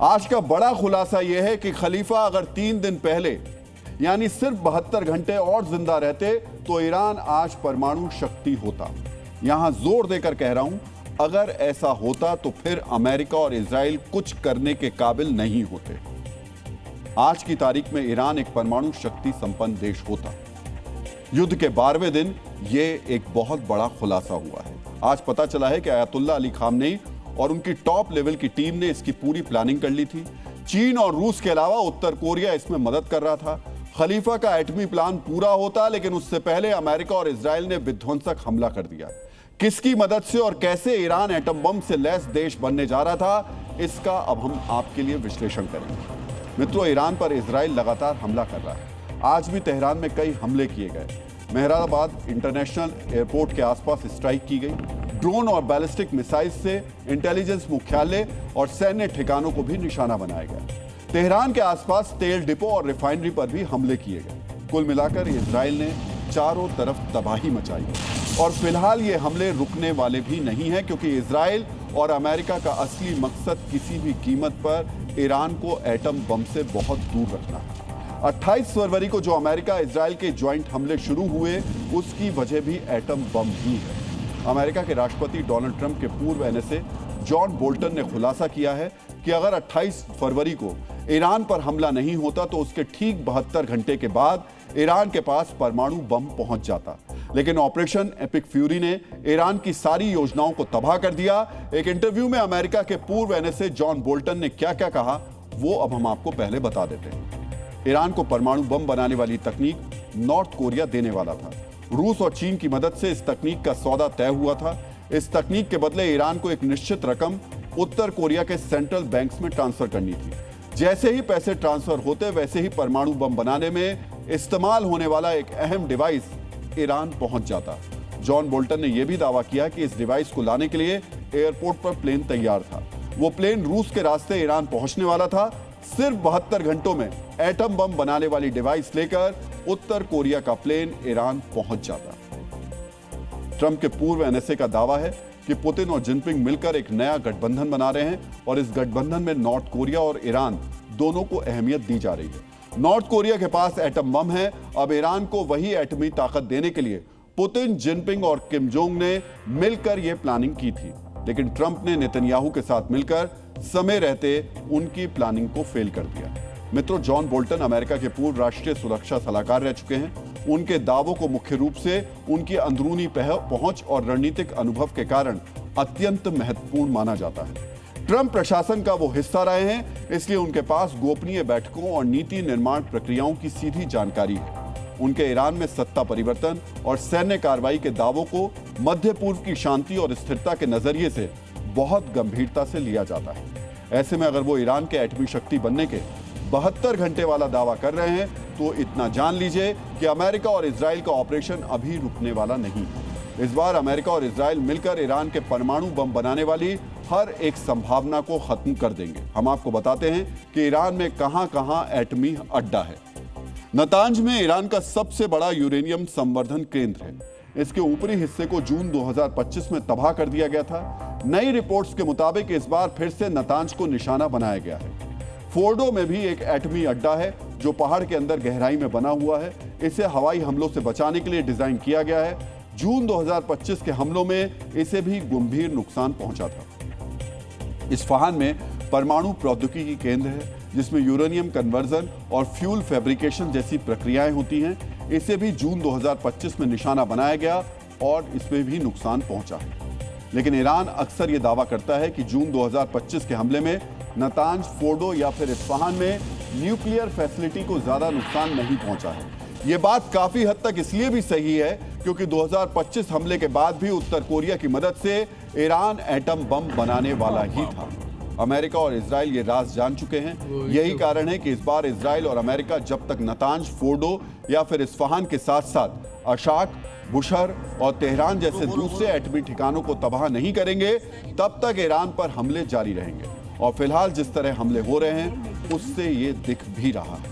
आज का बड़ा खुलासा यह है कि खलीफा अगर 3 दिन पहले यानी सिर्फ 72 घंटे और जिंदा रहते तो ईरान आज परमाणु शक्ति होता। यहां जोर देकर कह रहा हूं, अगर ऐसा होता तो फिर अमेरिका और इजराइल कुछ करने के काबिल नहीं होते। आज की तारीख में ईरान एक परमाणु शक्ति संपन्न देश होता। युद्ध के 12वें दिन यह एक बहुत बड़ा खुलासा हुआ है। आज पता चला है कि अयातुल्ला अली खामनेई और उनकी टॉप लेवल की टीम ने इसकी पूरी प्लानिंग कर ली थी। चीन और रूस के अलावा उत्तर कोरिया इसमें मदद कर रहा था। खलीफा का एटमी प्लान पूरा होता, लेकिन उससे पहले अमेरिका और इजराइल ने विध्वंसक हमला कर दिया। किसकी मदद से और कैसे ईरान एटम बम से लैस देश बनने जा रहा था, इसका अब हम आपके लिए विश्लेषण करेंगे। मित्रों, ईरान पर इजराइल लगातार हमला कर रहा है। आज भी तेहरान में कई हमले किए गए। मेहराबाद इंटरनेशनल एयरपोर्ट के आसपास स्ट्राइक की गई। ड्रोन और बैलिस्टिक मिसाइल से इंटेलिजेंस मुख्यालय और सैन्य ठिकानों को भी निशाना बनाया गया। तेहरान के आसपास तेल डिपो और रिफाइनरी पर भी हमले किए गए। कुल मिलाकर इजराइल ने चारों तरफ तबाही मचाई और फिलहाल ये हमले रुकने वाले भी नहीं हैं, क्योंकि इजराइल और अमेरिका का असली मकसद किसी भी कीमत पर ईरान को एटम बम से बहुत दूर रखना है। 28 फरवरी को जो अमेरिका इजराइल के ज्वाइंट हमले शुरू हुए, उसकी वजह भी एटम बम ही है। अमेरिका के राष्ट्रपति डोनाल्ड ट्रंप के पूर्व एनएसए जॉन बोल्टन ने खुलासा किया है कि अगर 28 फरवरी को ईरान पर हमला नहीं होता तो उसके ठीक 72 घंटे के बाद ईरान के पास परमाणु बम पहुंच जाता। लेकिन ऑपरेशन एपिक फ्यूरी ने ईरान की सारी योजनाओं को तबाह कर दिया। एक इंटरव्यू में अमेरिका के पूर्व एनएसए जॉन बोल्टन ने क्या क्या कहा, वो अब हम आपको पहले बता देते हैं। ईरान को परमाणु बम बनाने वाली तकनीक नॉर्थ कोरिया देने वाला था। रूस और चीन की मदद से इस तकनीक का सौदा तय हुआ था। इस तकनीक के बदले ईरान को एक निश्चित रकम उत्तर कोरिया के सेंट्रल बैंक्स में ट्रांसफर करनी थी। जैसे ही पैसे ट्रांसफर होते, वैसे ही परमाणु बम बनाने में इस्तेमाल होने वाला एक अहम डिवाइस ईरान पहुंच जाता। जॉन बोल्टन ने यह भी दावा किया कि इस डिवाइस को लाने के लिए एयरपोर्ट पर प्लेन तैयार था। वो प्लेन रूस के रास्ते ईरान पहुंचने वाला था। सिर्फ 72 घंटों में एटम बम बनाने वाली डिवाइस लेकर उत्तर कोरिया का प्लेन ईरान पहुंच जाता। ट्रंप के पूर्व एनएसए का दावा है कि पुतिन और जिनपिंग मिलकर एक नया गठबंधन बना रहे हैं और इस गठबंधन में नॉर्थ कोरिया और ईरान दोनों को अहमियत दी जा रही है। नॉर्थ कोरिया के पास एटम बम है। अब ईरान को वही एटमी ताकत देने के लिए पुतिन, जिनपिंग और किम जोंग ने मिलकर यह प्लानिंग की थी। लेकिन ट्रंप ने नेतन्याहू के साथ मिलकर समय रहते उनकी प्लानिंग को फेल कर दिया। मित्रों, जॉन बोल्टन अमेरिका के पूर्व राष्ट्रीय सुरक्षा सलाहकार रह चुके हैं। उनके दावों को मुख्य रूप से उनकी अंदरूनी पहुंच और रणनीतिक अनुभव के कारण अत्यंत महत्वपूर्ण माना जाता है। ट्रंप प्रशासन का वो हिस्सा रहे हैं, इसलिए उनके पास गोपनीय बैठकों और नीति निर्माण प्रक्रियाओं की सीधी जानकारी है। उनके ईरान में सत्ता परिवर्तन और सैन्य कार्रवाई के दावों को मध्य पूर्व की शांति और स्थिरता के नजरिए से बहुत गंभीरता से लिया जाता है। ऐसे में अगर वो ईरान के एटमी शक्ति बनने के 72 घंटे वाला दावा कर रहे हैं, तो इतना जान लीजिए कि अमेरिका और इजराइल का ऑपरेशन अभी रुकने वाला नहीं है। इस बार अमेरिका और इजराइल मिलकर ईरान के परमाणु बम बनाने वाली हर एक संभावना को खत्म कर देंगे। हम आपको बताते हैं कि ईरान में कहां-कहां एटमी अड्डा है। नतांज में ईरान का सबसे बड़ा यूरेनियम संवर्धन केंद्र है। इसके ऊपरी हिस्से को जून 2025 में तबाह कर दिया गया था। नई रिपोर्ट्स के मुताबिक इस बार फिर से नतांज को निशाना बनाया गया है। फोर्डो में भी एक एटमी अड्डा है जो पहाड़ के अंदर गहराई में बना हुआ है। इसे हवाई हमलों से बचाने के लिए डिजाइन किया गया है। जून 2025 के हमलों में इसे भी गंभीर नुकसान पहुंचा था। इस्फहान में परमाणु प्रौद्योगिकी केंद्र है, जिसमें यूरेनियम कन्वर्जन और फ्यूल फैब्रिकेशन जैसी प्रक्रियाएं होती हैं। इसे भी जून 2025 में निशाना बनाया गया और इसमें भी नुकसान पहुंचा है। लेकिन ईरान अक्सर ये दावा करता है कि जून 2025 के हमले में नतांज, फोर्डो या फिर इस्फहान में न्यूक्लियर फैसिलिटी को ज्यादा नुकसान नहीं पहुंचा है। ये बात काफी हद तक इसलिए भी सही है क्योंकि 2025 हमले के बाद भी उत्तर कोरिया की मदद से ईरान एटम बम बनाने वाला ही था। अमेरिका और इजराइल ये राज जान चुके हैं। यही कारण है कि इस बार इजराइल और अमेरिका जब तक नतांज, फोर्डो या फिर इस्फहान के साथ साथ अशाक, बुशहर और तेहरान जैसे दूसरे एटमी ठिकानों को तबाह नहीं करेंगे, तब तक ईरान पर हमले जारी रहेंगे। और फिलहाल जिस तरह हमले हो रहे हैं, उससे ये दिख भी रहा है।